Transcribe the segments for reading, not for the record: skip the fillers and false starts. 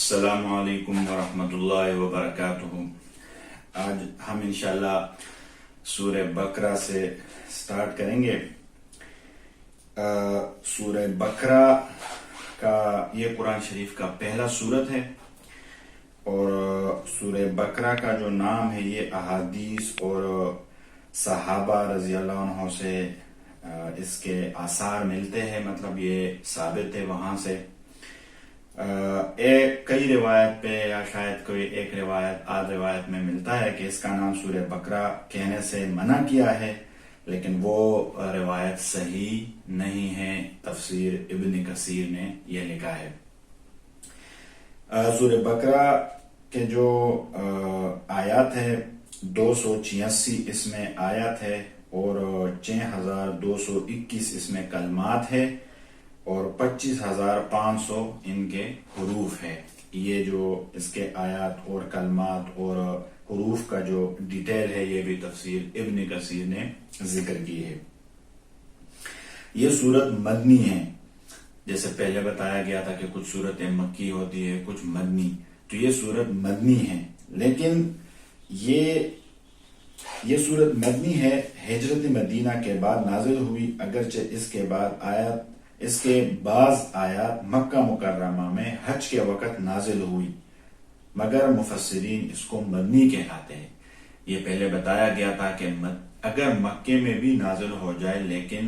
السلام علیکم ورحمۃ اللہ وبرکاتہ۔ آج ہم انشاءاللہ سورہ بقرہ سے سٹارٹ کریں گے۔ سورہ بقرہ کا یہ قرآن شریف کا پہلا سورت ہے، اور سورہ بقرہ کا جو نام ہے یہ احادیث اور صحابہ رضی اللہ عنہ سے اس کے آثار ملتے ہیں، مطلب یہ ثابت ہے وہاں سے۔ کئی روایت پہ یا شاید کوئی ایک روایت آدھ روایت میں ملتا ہے کہ اس کا نام سورہ بقرہ کہنے سے منع کیا ہے، لیکن وہ روایت صحیح نہیں ہے۔ تفسیر ابن کثیر نے یہ لکھا ہے۔ سورہ بقرہ کے جو آیات ہے 286 اس میں آیات ہے، اور 6221 اس میں کلمات ہے، اور 25500 ان کے حروف ہے۔ یہ جو اس کے آیات اور کلمات اور حروف کا جو ڈیٹیل ہے یہ بھی تفسیر ابن کثیر نے ذکر کی ہے۔ یہ سورت مدنی ہے، جیسے پہلے بتایا گیا تھا کہ کچھ سورتیں مکی ہوتی ہے کچھ مدنی، تو یہ سورت مدنی ہے، لیکن یہ سورت مدنی ہے، ہجرت مدینہ کے بعد نازل ہوئی، اگرچہ اس کے بعض آیات مکہ مکرمہ میں حج کے وقت نازل ہوئی، مگر مفسرین اس کو مدنی کہلاتے ہیں۔ یہ پہلے بتایا گیا تھا کہ اگر مکے میں بھی نازل ہو جائے، لیکن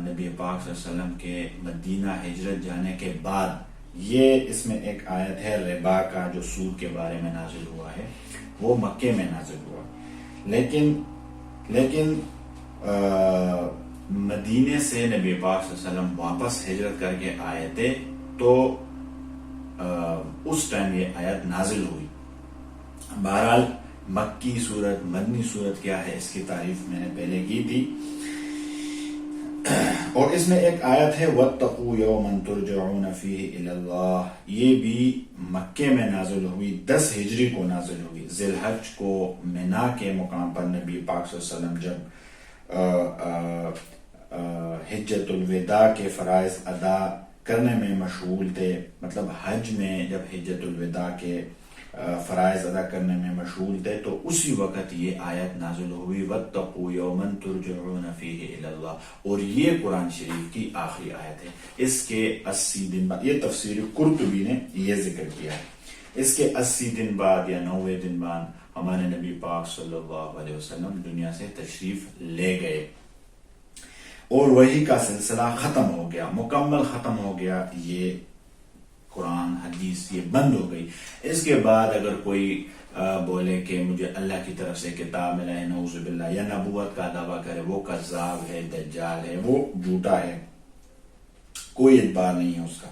نبی پاک صلی اللہ علیہ وسلم کے مدینہ ہجرت جانے کے بعد یہ اس میں ایک آیت ہے ربا کا جو سود کے بارے میں نازل ہوا ہے، وہ مکے میں نازل ہوا، لیکن مدینے سے نبی پاک صلی اللہ علیہ وسلم واپس ہجرت کر کے آئے تھے، تو اس ٹائم یہ آیت نازل ہوئی۔ بہرحال مکی صورت مدنی صورت کیا ہے اس کی تعریف میں نے پہلے کی تھی، اور اس میں ایک آیت ہے وَاتَّقُوا يَوْمًا تُرْجَعُونَ فِيهِ إِلَى اللَّهِ، یہ بھی مکے میں نازل ہوئی، 10 ہجری کو نازل ہوئی۔ ذی الحج کو منا کے مقام پر نبی پاک صلی اللہ علیہ وسلم جب حجت الوداع کے فرائض ادا کرنے میں مشغول تھے، مطلب حج میں جب حجت الوداع کے فرائض ادا کرنے میں مشغول تھے، تو اسی وقت یہ آیت نازل ہوئی وَاتَّقُوا يَوْمًا تُرْجَعُونَ فِيهِ إِلَى اللَّهِ، اور یہ قرآن شریف کی آخری آیت ہے۔ اس کے 80 دن بعد، یہ تفسیر قرطبی نے یہ ذکر کیا ہے، اس کے 80 دن بعد یا 90 دن بعد ہمارے نبی پاک صلی اللہ علیہ وسلم دنیا سے تشریف لے گئے، اور وحی کا سلسلہ ختم ہو گیا، مکمل ختم ہو گیا، یہ قرآن حدیث یہ بند ہو گئی۔ اس کے بعد اگر کوئی بولے کہ مجھے اللہ کی طرف سے کتاب ملا ہے، نعوذ باللہ، یا نبوت کا دعویٰ کرے، وہ کذاب ہے، دجال ہے، وہ جھوٹا ہے، کوئی اعتبار نہیں ہے اس کا۔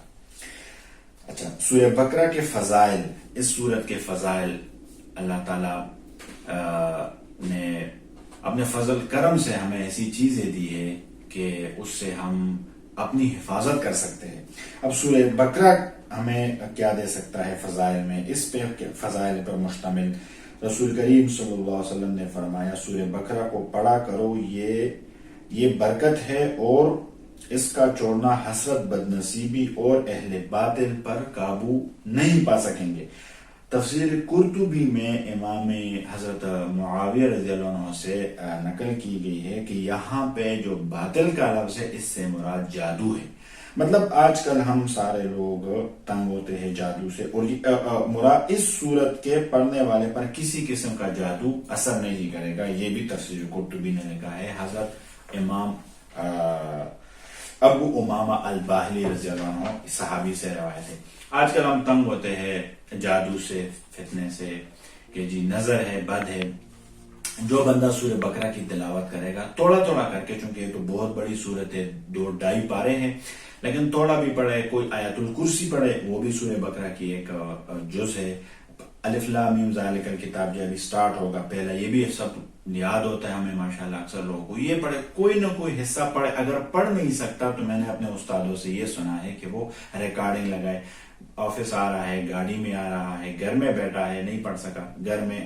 اچھا، سورہ بقرہ کے فضائل، اس سورت کے فضائل اللہ تعالیٰ نے اپنے فضل کرم سے ہمیں ایسی چیزیں دی ہے کہ اس سے ہم اپنی حفاظت کر سکتے ہیں۔ اب سورہ بقرہ ہمیں کیا دے سکتا ہے فضائل میں؟ اس پہ فضائل پر مشتمل رسول کریم صلی اللہ علیہ وسلم نے فرمایا سورہ بقرہ کو پڑھا کرو، یہ برکت ہے، اور اس کا چھوڑنا حسرت، بدنصیبی اور اہل باطل پر قابو نہیں پا سکیں گے۔ تفسیر قرطبی میں امام حضرت معاویہ رضی اللہ عنہ سے نقل کی گئی ہے کہ یہاں پہ جو باطل کا لفظ ہے اس سے مراد جادو ہے، مطلب آج کل ہم سارے لوگ تنگ ہوتے ہیں جادو سے، اور مراد اس صورت کے پڑھنے والے پر کسی قسم کا جادو اثر نہیں کرے گا، یہ بھی تفسیر قرطبی نے لکھا ہے۔ حضرت امام ابو امامہ الباہلی رضی اللہ عنہ صحابی سے روایت ہے۔ آج کل ہم تنگ ہوتے ہیں جادو سے، فتنے سے، کہ جی نظر ہے، بد ہے۔ جو بندہ سورہ بقرہ کی تلاوت کرے گا تھوڑا تھوڑا کر کے، چونکہ یہ تو بہت بڑی سورت ہے، 2-2.5 پارے ہیں، لیکن تھوڑا بھی پڑھے، کوئی آیت الکرسی پڑھے، وہ بھی سورہ بقرہ کی ایک جز ہے۔ الف لام میم ذالک الکتاب جو ابھی سٹارٹ ہوگا پہلا، یہ بھی سب یاد ہوتا ہے ہمیں ماشاءاللہ، اکثر لوگوں کو یہ پڑھے، کوئی نہ کوئی حصہ پڑھے۔ اگر پڑھ نہیں سکتا تو میں نے اپنے استادوں سے یہ سنا ہے کہ وہ ریکارڈنگ لگائے، آفس آ رہا ہے، گاڑی میں آ رہا ہے، گھر میں بیٹھا ہے، نہیں پڑھ سکا، گھر میں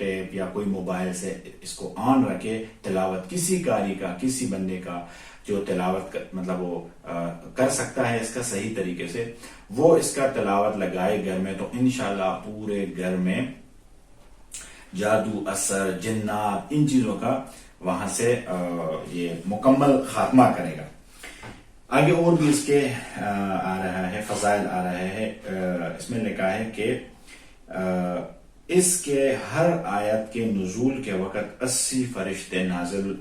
ٹیپ یا کوئی موبائل سے اس کو آن رکھے، تلاوت کسی قاری کا، کسی بندے کا جو تلاوت مطلب وہ کر سکتا ہے اس کا صحیح طریقے سے، وہ اس کا تلاوت لگائے گھر میں، تو انشاءاللہ پورے گھر میں جادو، اثر، جنات، ان چیزوں کا وہاں سے یہ مکمل خاتمہ کرے گا۔ آگے اور بھی اس کے آ رہا ہے، فضائل آ رہے ہیں۔ اس میں لکھا ہے کہ اس کے ہر آیت کے نزول کے وقت 80 فرشتے نازل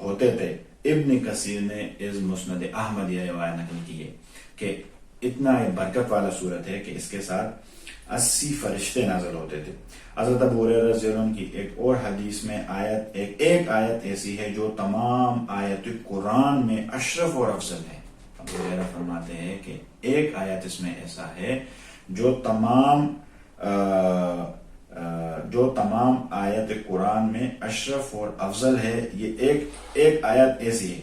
ہوتے تھے۔ ابن کثیر نے از مسند احمد یہ روایت نقل کی ہے کہ اتنا برکت والا صورت ہے کہ اس کے ساتھ 80 فرشتے نازل ہوتے تھے۔ حضرت ابو ہریرہ رضی اللہ عنہ کی ایک اور حدیث میں ایک آیت ایسی ہے جو تمام آیت قرآن میں اشرف اور افضل ہے۔ ابو ہریرہ فرماتے ہیں کہ ایک آیت اس میں ایسا ہے جو تمام آیت قرآن میں اشرف اور افضل ہے، یہ ایک آیت ایسی ہے،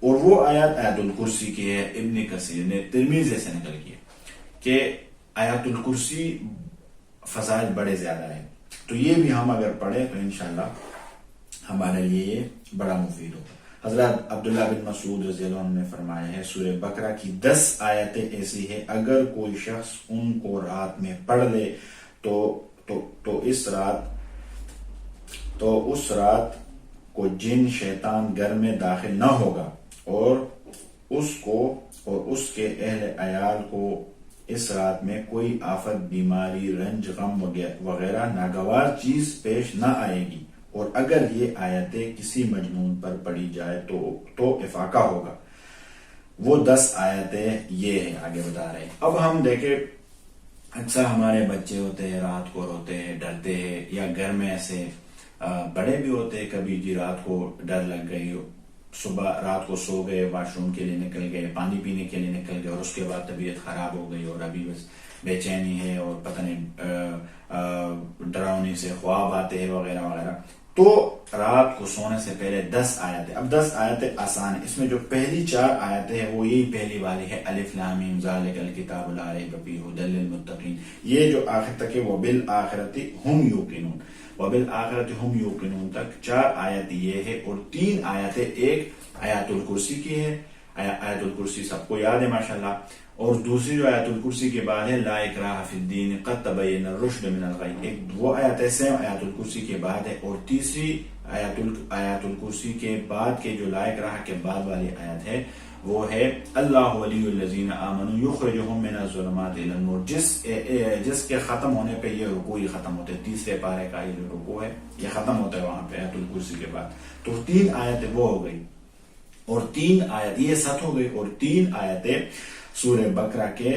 اور وہ آیت آیت الکرسی کی ہے۔ ابن کثیر نے ترمذی سے نقل کیا کہ آیت الکرسی فضائل بڑے زیادہ ہیں، تو یہ بھی ہم اگر پڑھیں تو انشاءاللہ ہمارے لیے یہ بڑا مفید ہوگا۔ حضرت عبداللہ بن مسعود رضی اللہ عنہ نے فرمایا ہے سورہ بقرہ کی 10 آیتیں ایسی ہیں اگر کوئی شخص ان کو رات میں پڑھ لے تو اس رات کو جن شیطان گھر میں داخل نہ ہوگا، اور اس کو اور اس کے اہل عیال کو اس رات میں کوئی آفت، بیماری، رنج، غم وغیرہ ناگوار چیز پیش نہ آئے گی، اور اگر یہ آیتیں کسی مجنون پر پڑھی جائے تو افاقہ ہوگا۔ وہ 10 آیتیں یہ ہیں، آگے بتا رہے ہیں۔ اب ہم دیکھیں اکثر ہمارے بچے ہوتے ہیں رات کو روتے ہیں، ڈرتے ہیں، یا گھر میں ایسے بڑے بھی ہوتے ہیں کبھی جی رات کو ڈر لگ گئی، صبح رات کو سو گئے، واش روم کے لیے نکل گئے، پانی پینے کے لیے نکل گئے، اور اس کے بعد طبیعت خراب ہو گئی اور ابھی بس بے چینی ہے اور پتہ نہیں ڈراؤنی سے خواب آتے ہیں وغیرہ وغیرہ، تو رات کو سونے سے پہلے 10 آیتیں، اب 10 آیتیں آسان ہیں، اس میں جو پہلی 4 آیتیں ہیں وہ یہی پہلی والی ہے، الف لام میم ذالک الکتاب لا ریب فیہ ھدی للمتقین، یہ جو آخر تک ہے وبالآخرۃ ہم یوقنون، وبالآخرۃ ہم یوقنون تک 4 آیت یہ ہے، اور 3 آیتیں، ایک آیت الکرسی کی ہے، آیت الکرسی سب کو یاد ہے ماشاءاللہ، اور دوسری جو آیت الکرسی کے بعد ہے لا اکراہ فی الدین قد تبین الرشد من الغی، ایک وہ آیت ایسے آیت الکرسی کے بعد ہے، اور تیسری آیت الکرسی کے بعد کے جو لا اکراہ کے بعد والی آیت ہے وہ ہے اللہ ولی الذین آمنوا یخرجہم من الظلمات الی النور، جس کے ختم ہونے پہ یہ رکوع ہی ختم ہوتے ہیں، تیسرے پارے کا یہ رکوع ہے یہ ختم ہوتا ہے وہاں پہ آیت الکرسی کے بعد، تو 3 آیتیں وہ ہو گئی، اور 3 آیت یہ 7 ہو گئی، اور 3 آیتیں سورہ بقرہ کے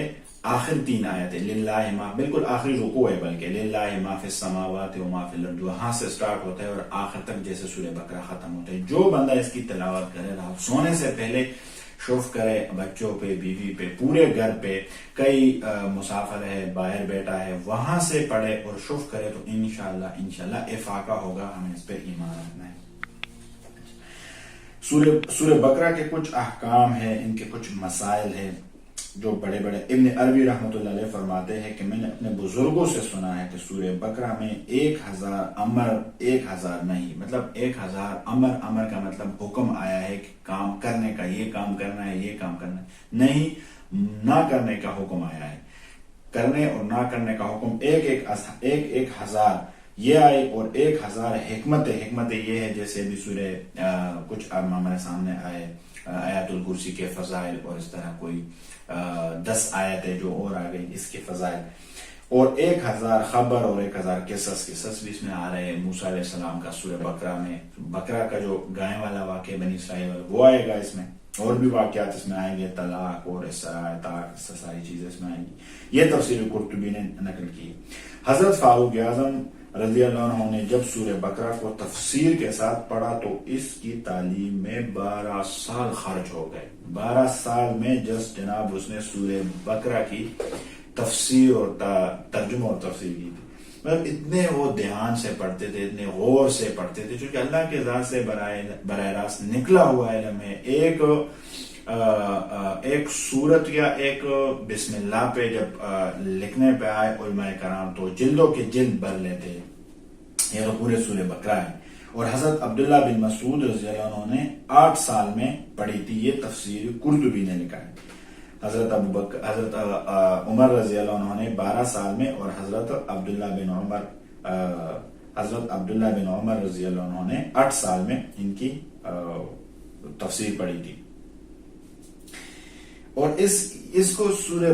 آخر 3 آیتیں، للہ ما، بالکل آخری رکوع ہے بلکہ، للہ ما فی السماوات و ما فی الارض، وہاں سے سٹارٹ ہوتا ہے اور آخر تک جیسے سورہ بقرہ ختم ہوتا ہے۔ جو بندہ اس کی تلاوت کرے رات سونے سے پہلے، شوف کرے بچوں پہ، بیوی پہ، پورے گھر پہ، کئی مسافر ہے، باہر بیٹا ہے، وہاں سے پڑھے اور شوف کرے تو انشاءاللہ افاقہ ہوگا، ہمیں اس پہ ایمان رکھنا ہے۔ سورہ بقرہ کے کچھ احکام ہیں، ان کے کچھ مسائل ہیں جو بڑے بڑے، ابن عربی رحمۃ اللہ علیہ فرماتے ہیں کہ میں نے اپنے بزرگوں سے سنا ہے کہ سورہ بقرہ میں 1000 امر، 1000 نہیں، مطلب 1000 امر کا مطلب حکم آیا ہے کہ کام کرنے کا، یہ کام کرنا ہے، یہ کام کرنا ہے، نہیں نہ کرنے کا حکم آیا ہے، کرنے اور نہ کرنے کا حکم ایک ہزار یہ آئے، اور 1000 حکمت یہ ہے جیسے بھی سورہ کچھ ہمارے سامنے آئے آیت الکرسی کے فضائل، اور اس طرح کوئی 10 آیتیں جو اور آ گئی اس کے فضائل، اور 1000 خبر اور 1000 قصص بھی اس میں آ رہے ہیں، موسیٰ علیہ السلام کا سورہ بقرہ میں، بقرہ کا جو گائے والا واقعہ بنی اسرائیل والا وہ آئے گا اس میں، اور بھی واقعات اس میں آئیں گے، طلاق اور اس طرح ساری چیزیں اس میں آئیں گی، یہ تفسیر قرطبی نے نقل کی۔ حضرت فاروق اعظم رضی اللہ عنہ نے جب سورہ بقرہ کو تفسیر کے ساتھ پڑھا تو اس کی تعلیم میں 12 سال خرچ ہو گئے، 12 سال میں جناب اس نے سورہ بقرہ کی تفسیر اور ترجمہ اور تفسیر کی تھی، مطلب اتنے وہ دھیان سے پڑھتے تھے، اتنے غور سے پڑھتے تھے، چونکہ اللہ کے ذات سے براہ راست نکلا ہوا علم ہے۔ ایک سورت یا ایک بسم اللہ پہ جب لکھنے پہ آئے علماء کرام تو جلدوں کے جلد بھر لیتے، یہ تو پورے سورہ بقرہ ہے. اور حضرت عبداللہ بن مسعود رضی اللہ عنہ نے 8 سال میں پڑھی تھی. یہ تفسیر قرطبی نے لکھا ہے. حضرت عمر رضی اللہ عنہ نے 12 سال میں اور حضرت عبداللہ بن عمر رضی اللہ عنہ نے 8 سال میں ان کی تفسیر پڑھی تھی. اور اس کو سورہ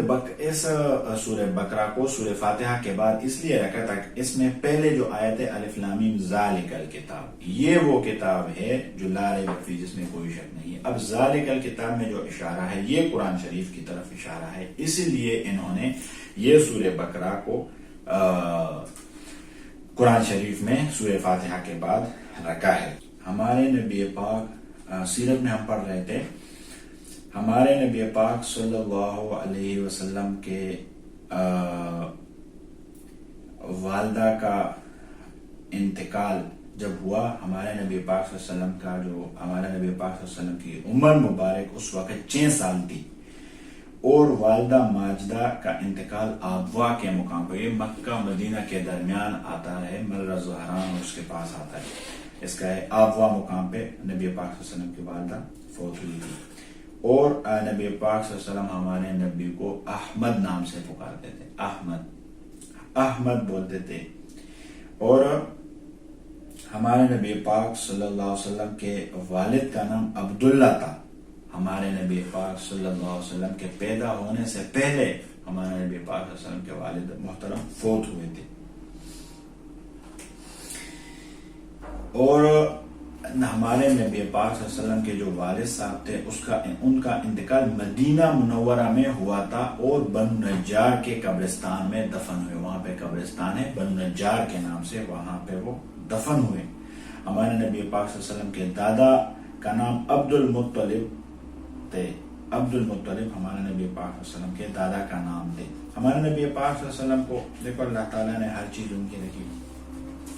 بقرہ کو سورہ فاتحہ کے بعد اس لیے رکھا تھا کہ اس میں پہلے جو آیت ہے الف لام میم ذالک الکتاب، یہ وہ کتاب ہے جو لا ریب فیہ، جس میں کوئی شک نہیں ہے. اب ذالک الکتاب میں جو اشارہ ہے یہ قرآن شریف کی طرف اشارہ ہے، اسی لیے انہوں نے یہ سورہ بقرہ کو قرآن شریف میں سورہ فاتحہ کے بعد رکھا ہے. ہمارے نبی پاک سیرت میں ہم پڑھ رہے تھے، ہمارے نبی پاک صلی اللہ علیہ وسلم کے والدہ کا انتقال جب ہوا، ہمارے نبی پاک صلی اللہ علیہ وسلم کا جو ہمارے نبی پاک صلی اللہ علیہ وسلم کی عمر مبارک اس وقت 6 سال تھی، اور والدہ ماجدہ کا انتقال آبوا کے مقام پر، یہ مکہ مدینہ کے درمیان آتا ہے، مر زہران اس کے پاس آتا ہے، اس کا آبوا مقام پہ نبی پاک صلی اللہ علیہ وسلم کی والدہ فوت ہوئی تھی. اور نبی پاک صلی اللہ علیہ وسلم ہمارے نبی کو احمد نام سے پکارتے تھے، احمد بولتے تھے. اور ہمارے نبی پاک صلی اللہ علیہ وسلم کے والد کا نام عبداللہ تھا. ہمارے نبی پاک صلی اللہ علیہ وسلم کے پیدا ہونے سے پہلے ہمارے نبی پاک صلی اللہ علیہ وسلم کے والد محترم فوت ہوئے تھے. اور ہمارے نبی پاک صلی اللہ علیہ وسلم کے جو والد صاحب تھے ان کا انتقال مدینہ منورہ میں ہوا تھا، اور بنو نجار کے قبرستان میں دفن ہوئے. وہاں پہ قبرستان ہے بنو نجار کے نام سے، وہاں پہ وہ دفن ہوئے. ہمارے نبی پاک صلی اللہ علیہ وسلم کے دادا کا نام عبد المطلب تھے. عبد المطلب ہمارے نبی پاک صلی اللہ علیہ وسلم کے دادا کا نام تھے. ہمارے نبی پاک صلی اللہ علیہ وسلم کو دیکھو اللہ تعالیٰ نے ہر چیز ان کی رکھی،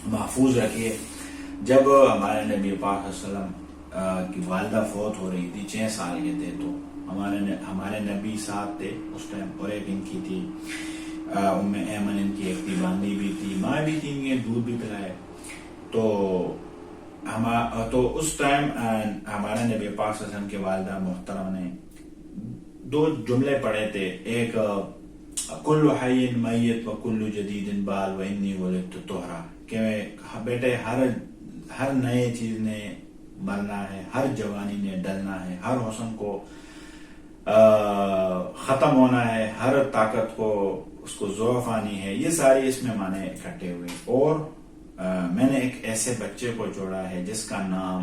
محفوظ رکھی ہے. جب ہمارے نبی پاک صلی اللہ علیہ وسلم کی والدہ فوت ہو رہی تھی، 6 سال کے تھے، تو ہمارے نبی صاحب تھے اس ٹائم، اور ایک ان کی تھی ام ایمن، ان کی ایک تھی باندھی بھی تھی، ماں بھی تھی، ان دودھ بھی پلائے. تو اس ٹائم ہمارے نبی پاک صلی اللہ علیہ وسلم کے والدہ محترم نے 2 جملے پڑھے تھے. ایک کل حی میت و کل جدید بال و انی ولدت طہرا، کہ بیٹے ہر نئے چیز نے مرنا ہے، ہر جوانی نے ڈلنا ہے، ہر حسن کو ختم ہونا ہے، ہر طاقت کو اس کو ضعف آنی ہے. یہ ساری اس میں معنی اکٹھے ہوئے. اور میں نے ایک ایسے بچے کو جوڑا ہے جس کا نام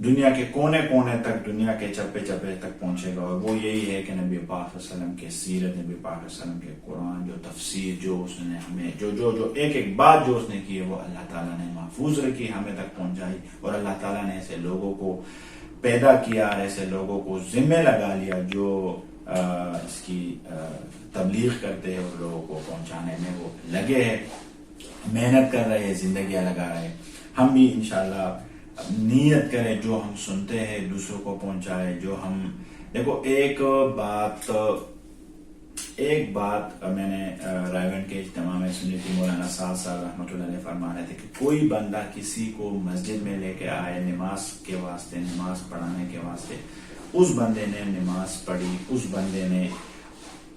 دنیا کے کونے کونے تک، دنیا کے چپے چپے تک پہنچے گا، اور وہ یہی ہے کہ نبی پاک صلی اللہ علیہ وسلم کے سیرت، نبی پاک صلی اللہ علیہ وسلم کے قرآن، جو تفسیر، جو اس نے ہمیں جو ایک بات جو اس نے کی ہے وہ اللہ تعالیٰ نے محفوظ رکھی، ہمیں تک پہنچائی. اور اللہ تعالیٰ نے ایسے لوگوں کو پیدا کیا، ایسے لوگوں کو ذمہ لگا لیا جو اس کی تبلیغ کرتے ہیں اور لوگوں کو پہنچانے میں وہ لگے ہیں، محنت کر رہے ہیں، زندگیاں لگا رہے ہیں. ہم بھی انشاءاللہ نیت کریں جو ہم سنتے ہیں دوسروں کو پہنچائے. جو ہم دیکھو ایک بات میں نے رائیونڈ کے اجتماع میں سنی تھی، مولانا سعد صاحب رحمۃ اللہ علیہ فرما رہے تھے کہ کوئی بندہ کسی کو مسجد میں لے کے آئے نماز کے واسطے، نماز پڑھانے کے واسطے، اس بندے نے نماز پڑھی، اس بندے نے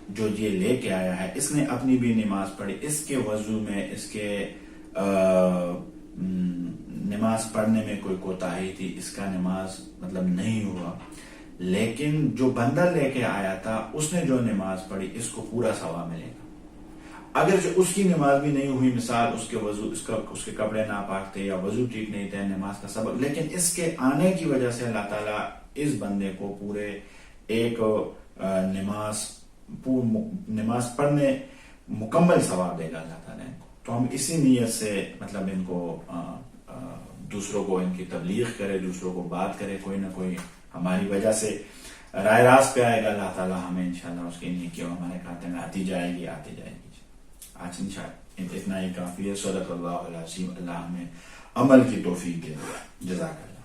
جو یہ لے کے آیا ہے اس نے اپنی بھی نماز پڑھی، اس کے وضو میں، اس کے نماز پڑھنے میں کوئی کوتاہی تھی، اس کا نماز مطلب نہیں ہوا. لیکن جو بندہ لے کے آیا تھا اس نے جو نماز پڑھی اس کو پورا ثواب ملے گا. اگر اس کی نماز بھی نہیں ہوئی، مثال اس کے وضو، اس کے کپڑے ناپاک تھے یا وضو ٹھیک نہیں تھے، نماز کا سبب، لیکن اس کے آنے کی وجہ سے اللہ تعالیٰ اس بندے کو پورے ایک نماز پڑھنے مکمل ثواب دے گا اللہ تعالیٰ. تو ہم اسی نیت سے مطلب ان کو دوسروں کو ان کی تبلیغ کرے، دوسروں کو بات کرے، کوئی نہ کوئی ہماری وجہ سے رائے راست پہ آئے گا، اللہ تعالیٰ ہمیں انشاءاللہ اس کی نیکیوں ہمارے کھاتے میں آتی جائے گی. آج انشاءاللہ اتنا ہی کافی ہے. صدق اللہ العظیم. اللہ ہمیں عمل کی توفیق دے. جزاک اللہ.